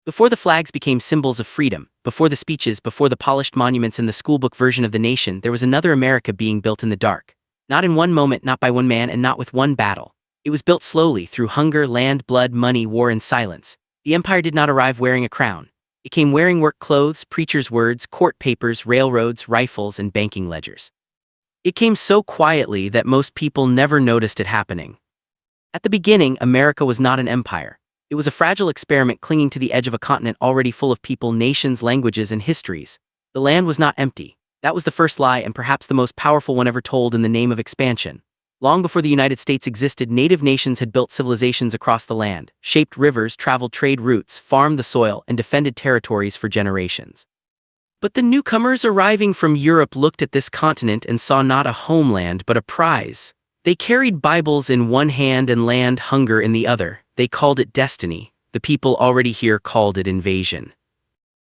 Before the flags became symbols of freedom, before the speeches, before the polished monuments and the schoolbook version of the nation, there was another America being built in the dark. Not in one moment, not by one man, and not with one battle. It was built slowly through hunger, land, blood, money, war, and silence. The empire did not arrive wearing a crown. It came wearing work clothes, preachers' words, court papers, railroads, rifles, and banking ledgers. It came so quietly that most people never noticed it happening. At the beginning, America was not an empire. It was a fragile experiment clinging to the edge of a continent already full of people, nations, languages, and histories. The land was not empty. That was the first lie, and perhaps the most powerful one ever told, in the name of expansion. Long before the United States existed, native nations had built civilizations across the land, shaped rivers, traveled trade routes, farmed the soil, and defended territories for generations. But the newcomers arriving from Europe looked at this continent and saw not a homeland but a prize. They carried Bibles in one hand and land hunger in the other. They called it destiny. The people already here called it invasion.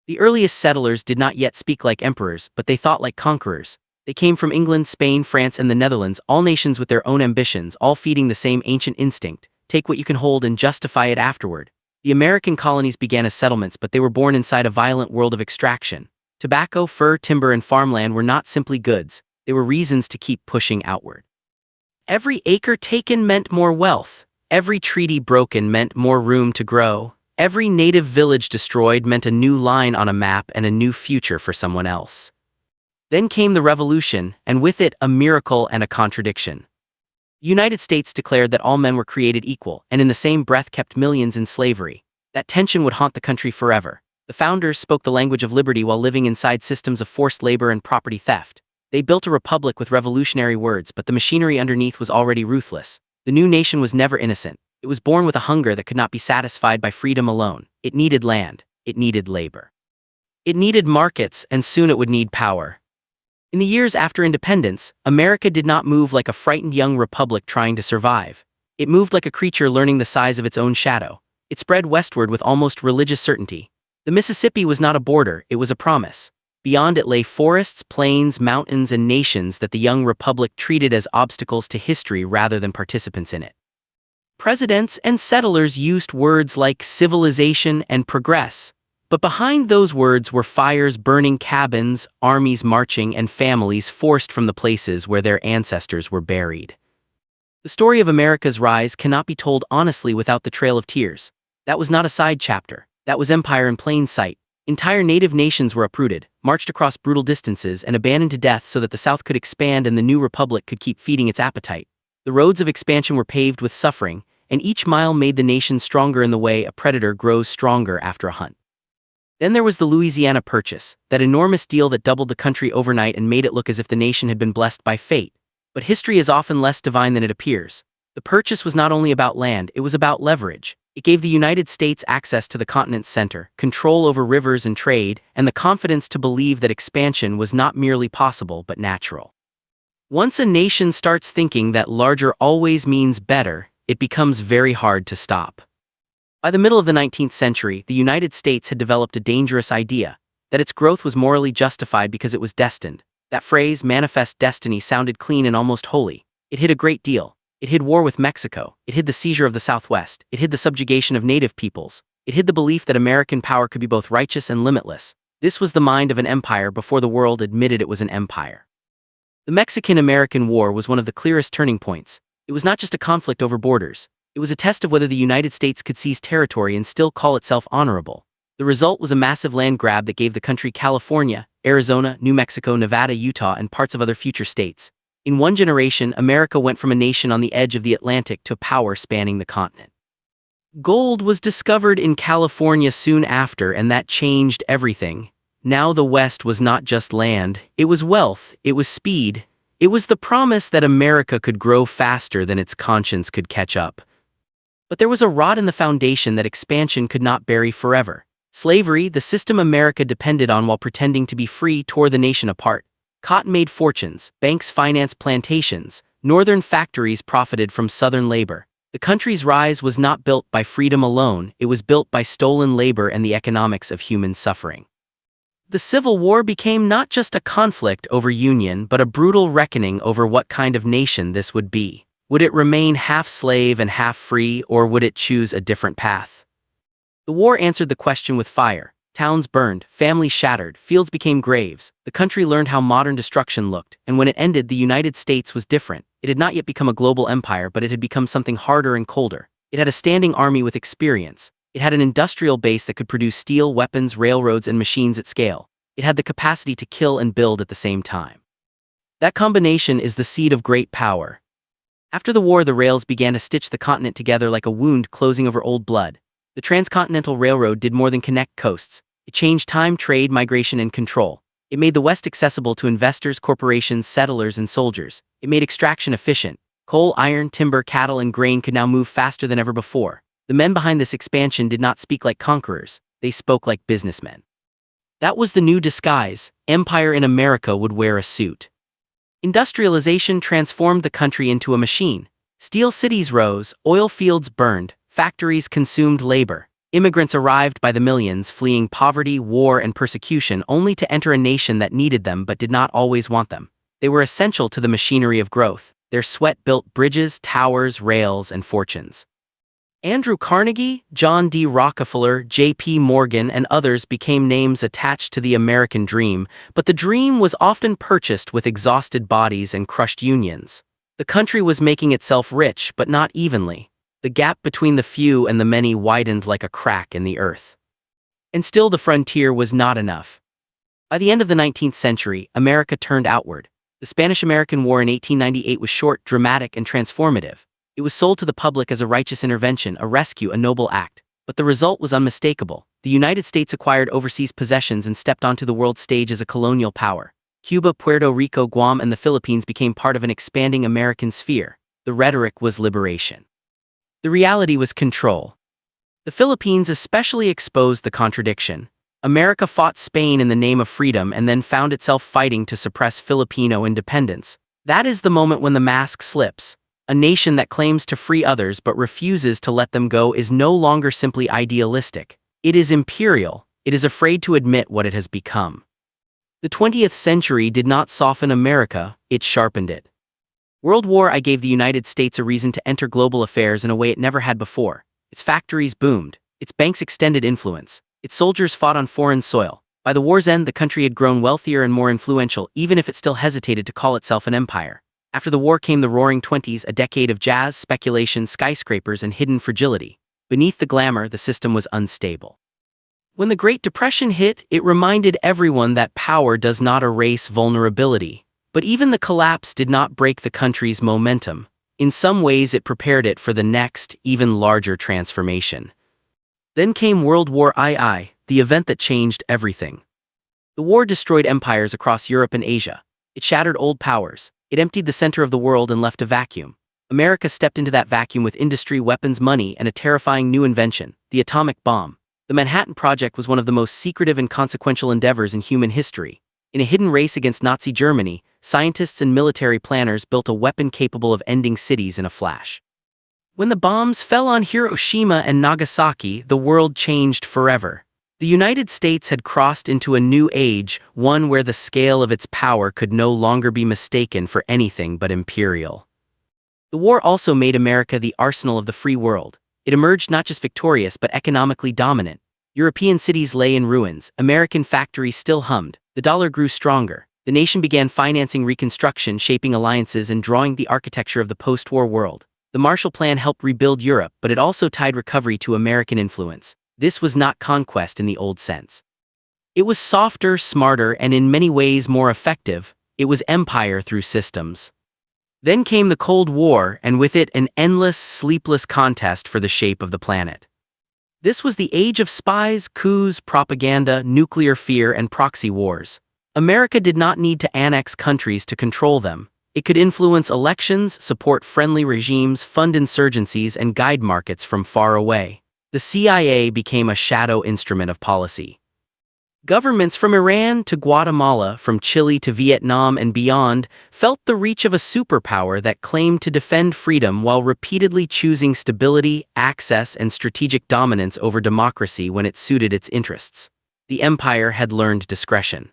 The earliest settlers did not yet speak like emperors, but they thought like conquerors. They came from England, Spain, France, and the Netherlands, all nations with their own ambitions, all feeding the same ancient instinct: take what you can hold and justify it afterward. The American colonies began as settlements, but they were born inside a violent world of extraction. Tobacco, fur, timber, and farmland were not simply goods. They were reasons to keep pushing outward. Every acre taken meant more wealth. Every treaty broken meant more room to grow. Every native village destroyed meant a new line on a map and a new future for someone else. Then came the Revolution, and with it, a miracle and a contradiction. The United States declared that all men were created equal, and in the same breath kept millions in slavery. That tension would haunt the country forever. The founders spoke the language of liberty while living inside systems of forced labor and property theft. They built a republic with revolutionary words, but the machinery underneath was already ruthless. The new nation was never innocent. It was born with a hunger that could not be satisfied by freedom alone. It needed land. It needed labor. It needed markets, and soon it would need power. In the years after independence, America did not move like a frightened young republic trying to survive. It moved like a creature learning the size of its own shadow. It spread westward with almost religious certainty. The Mississippi was not a border, it was a promise. Beyond it lay forests, plains, mountains, and nations that the young republic treated as obstacles to history rather than participants in it. Presidents and settlers used words like civilization and progress, but behind those words were fires burning cabins, armies marching, and families forced from the places where their ancestors were buried. The story of America's rise cannot be told honestly without the Trail of Tears. That was not a side chapter. That was empire in plain sight. Entire native nations were uprooted, marched across brutal distances, and abandoned to death so that the South could expand and the new republic could keep feeding its appetite. The roads of expansion were paved with suffering, and each mile made the nation stronger in the way a predator grows stronger after a hunt. Then there was the Louisiana Purchase, that enormous deal that doubled the country overnight and made it look as if the nation had been blessed by fate. But history is often less divine than it appears. The purchase was not only about land, it was about leverage. It gave the United States access to the continent's center, control over rivers and trade, and the confidence to believe that expansion was not merely possible but natural. Once a nation starts thinking that larger always means better, it becomes very hard to stop. By the middle of the 19th century, the United States had developed a dangerous idea, that its growth was morally justified because it was destined. That phrase, manifest destiny, sounded clean and almost holy. It hid a great deal. It hid war with Mexico. It hid the seizure of the Southwest. It hid the subjugation of native peoples. It hid the belief that American power could be both righteous and limitless. This was the mind of an empire before the world admitted it was an empire. The Mexican-American War was one of the clearest turning points. It was not just a conflict over borders. It was a test of whether the United States could seize territory and still call itself honorable. The result was a massive land grab that gave the country California, Arizona, New Mexico, Nevada, Utah, and parts of other future states. In one generation, America went from a nation on the edge of the Atlantic to a power spanning the continent. Gold was discovered in California soon after, and that changed everything. Now the West was not just land, it was wealth, it was speed. It was the promise that America could grow faster than its conscience could catch up. But there was a rot in the foundation that expansion could not bury forever. Slavery, the system America depended on while pretending to be free, tore the nation apart. Cotton made fortunes, banks financed plantations, northern factories profited from southern labor. The country's rise was not built by freedom alone, it was built by stolen labor and the economics of human suffering. The Civil War became not just a conflict over union but a brutal reckoning over what kind of nation this would be. Would it remain half slave and half free, or would it choose a different path? The war answered the question with fire. Towns burned, families shattered, fields became graves. The country learned how modern destruction looked, and when it ended, the United States was different. It had not yet become a global empire, but it had become something harder and colder. It had a standing army with experience. It had an industrial base that could produce steel, weapons, railroads, and machines at scale. It had the capacity to kill and build at the same time. That combination is the seed of great power. After the war, the rails began to stitch the continent together like a wound closing over old blood. The Transcontinental Railroad did more than connect coasts. It changed time, trade, migration, and control. It made the West accessible to investors, corporations, settlers, and soldiers. It made extraction efficient. Coal, iron, timber, cattle, and grain could now move faster than ever before. The men behind this expansion did not speak like conquerors. They spoke like businessmen. That was the new disguise. Empire in America would wear a suit. Industrialization transformed the country into a machine. Steel cities rose, oil fields burned, factories consumed labor. Immigrants arrived by the millions, fleeing poverty, war, and persecution, only to enter a nation that needed them but did not always want them. They were essential to the machinery of growth. Their sweat built bridges, towers, rails, and fortunes. Andrew Carnegie, John D. Rockefeller, J.P. Morgan, and others became names attached to the American dream, but the dream was often purchased with exhausted bodies and crushed unions. The country was making itself rich, but not evenly. The gap between the few and the many widened like a crack in the earth. And still the frontier was not enough. By the end of the 19th century, America turned outward. The Spanish-American War in 1898 was short, dramatic, and transformative. It was sold to the public as a righteous intervention, a rescue, a noble act. But the result was unmistakable. The United States acquired overseas possessions and stepped onto the world stage as a colonial power. Cuba, Puerto Rico, Guam, and the Philippines became part of an expanding American sphere. The rhetoric was liberation. The reality was control. The Philippines especially exposed the contradiction. America fought Spain in the name of freedom and then found itself fighting to suppress Filipino independence. That is the moment when the mask slips. A nation that claims to free others but refuses to let them go is no longer simply idealistic. It is imperial. It is afraid to admit what it has become. The 20th century did not soften America, it sharpened it. World War I gave the United States a reason to enter global affairs in a way it never had before. Its factories boomed. Its banks extended influence. Its soldiers fought on foreign soil. By the war's end, the country had grown wealthier and more influential, even if it still hesitated to call itself an empire. After the war came the Roaring Twenties, a decade of jazz, speculation, skyscrapers, and hidden fragility. Beneath the glamour, the system was unstable. When the Great Depression hit, it reminded everyone that power does not erase vulnerability. But even the collapse did not break the country's momentum. In some ways, it prepared it for the next, even larger transformation. Then came World War II, the event that changed everything. The war destroyed empires across Europe and Asia. It shattered old powers. It emptied the center of the world and left a vacuum. America stepped into that vacuum with industry, weapons, money, and a terrifying new invention, the atomic bomb. The Manhattan Project was one of the most secretive and consequential endeavors in human history. In a hidden race against Nazi Germany, scientists and military planners built a weapon capable of ending cities in a flash. When the bombs fell on Hiroshima and Nagasaki, the world changed forever. The United States had crossed into a new age, one where the scale of its power could no longer be mistaken for anything but imperial. The war also made America the arsenal of the free world. It emerged not just victorious but economically dominant. European cities lay in ruins, American factories still hummed, the dollar grew stronger. The nation began financing reconstruction, shaping alliances, and drawing the architecture of the post-war world. The Marshall Plan helped rebuild Europe, but it also tied recovery to American influence. This was not conquest in the old sense. It was softer, smarter, and in many ways more effective. It was empire through systems. Then came the Cold War, and with it an endless, sleepless contest for the shape of the planet. This was the age of spies, coups, propaganda, nuclear fear, and proxy wars. America did not need to annex countries to control them. It could influence elections, support friendly regimes, fund insurgencies, and guide markets from far away. The CIA became a shadow instrument of policy. Governments from Iran to Guatemala, from Chile to Vietnam and beyond, felt the reach of a superpower that claimed to defend freedom while repeatedly choosing stability, access, and strategic dominance over democracy when it suited its interests. The empire had learned discretion.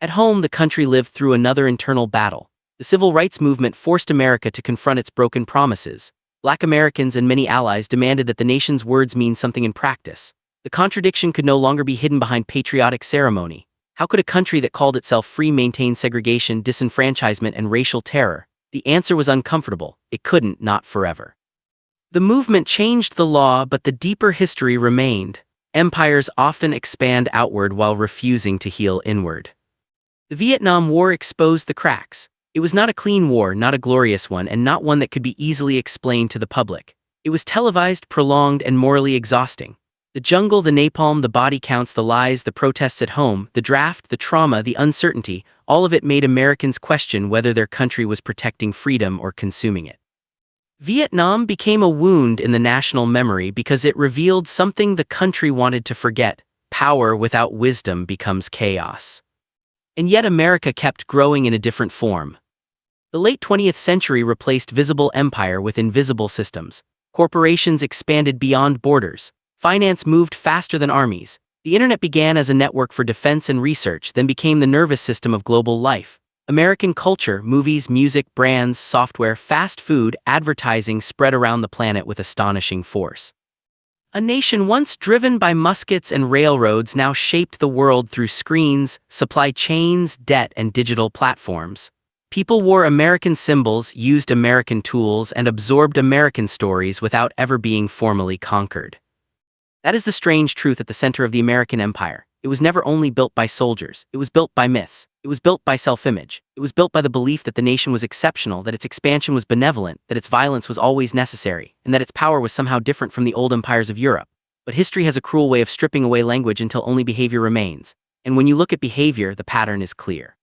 At home, the country lived through another internal battle. The civil rights movement forced America to confront its broken promises. Black Americans and many allies demanded that the nation's words mean something in practice. The contradiction could no longer be hidden behind patriotic ceremony. How could a country that called itself free maintain segregation, disenfranchisement, and racial terror? The answer was uncomfortable. It couldn't, not forever. The movement changed the law, but the deeper history remained. Empires often expand outward while refusing to heal inward. The Vietnam War exposed the cracks. It was not a clean war, not a glorious one, and not one that could be easily explained to the public. It was televised, prolonged, and morally exhausting. The jungle, the napalm, the body counts, the lies, the protests at home, the draft, the trauma, the uncertainty, all of it made Americans question whether their country was protecting freedom or consuming it. Vietnam became a wound in the national memory because it revealed something the country wanted to forget: power without wisdom becomes chaos. And yet America kept growing in a different form. The late 20th century replaced visible empire with invisible systems. Corporations expanded beyond borders. Finance moved faster than armies. The internet began as a network for defense and research, then became the nervous system of global life. American culture, movies, music, brands, software, fast food, advertising spread around the planet with astonishing force. A nation once driven by muskets and railroads now shaped the world through screens, supply chains, debt, and digital platforms. People wore American symbols, used American tools, and absorbed American stories without ever being formally conquered. That is the strange truth at the center of the American empire. It was never only built by soldiers. It was built by myths. It was built by self-image. It was built by the belief that the nation was exceptional, that its expansion was benevolent, that its violence was always necessary, and that its power was somehow different from the old empires of Europe. But history has a cruel way of stripping away language until only behavior remains. And when you look at behavior, the pattern is clear.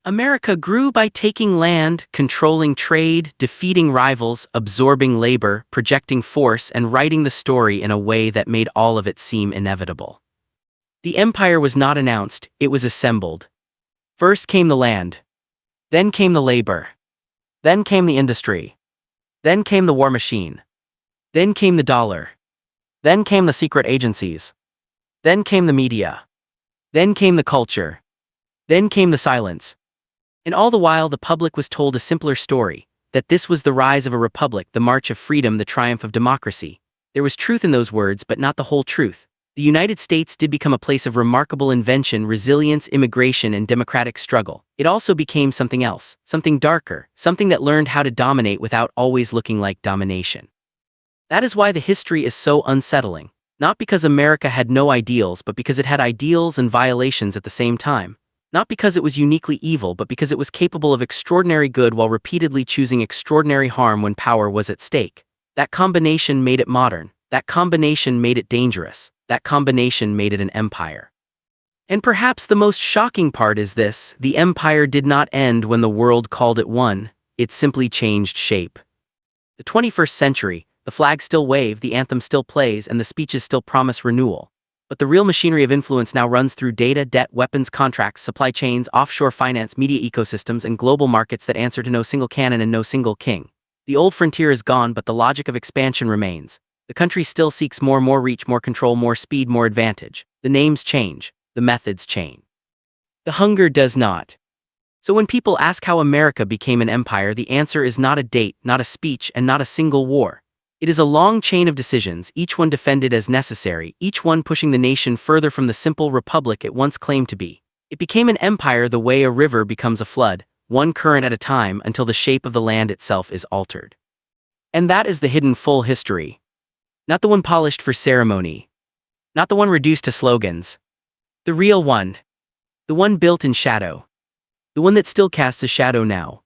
America grew by taking land, controlling trade, defeating rivals, absorbing labor, projecting force, and writing the story in a way that made all of it seem inevitable. The empire was not announced, it was assembled. First came the land. Then came the labor. Then came the industry. Then came the war machine. Then came the dollar. Then came the secret agencies. Then came the media. Then came the culture. Then came the silence. And all the while the public was told a simpler story, that this was the rise of a republic, the march of freedom, the triumph of democracy. There was truth in those words, but not the whole truth. The United States did become a place of remarkable invention, resilience, immigration, and democratic struggle. It also became something else, something darker, something that learned how to dominate without always looking like domination. That is why the history is so unsettling. Not because America had no ideals, but because it had ideals and violations at the same time. Not because it was uniquely evil, but because it was capable of extraordinary good while repeatedly choosing extraordinary harm when power was at stake. That combination made it modern. That combination made it dangerous. That combination made it an empire. And perhaps the most shocking part is this: the empire did not end when the world called it one, it simply changed shape. The 21st century, the flag still waves, the anthem still plays, and the speeches still promise renewal. But the real machinery of influence now runs through data, debt, weapons, contracts, supply chains, offshore finance, media ecosystems, and global markets that answer to no single canon and no single king. The old frontier is gone, but the logic of expansion remains. The country still seeks more reach, more control, more speed, more advantage. The names change, the methods change. The hunger does not. So when people ask how America became an empire, the answer is not a date, not a speech, and not a single war. It is a long chain of decisions, each one defended as necessary, each one pushing the nation further from the simple republic it once claimed to be. It became an empire the way a river becomes a flood, one current at a time, until the shape of the land itself is altered. And that is the hidden full history. Not the one polished for ceremony. Not the one reduced to slogans. The real one. The one built in shadow. The one that still casts a shadow now.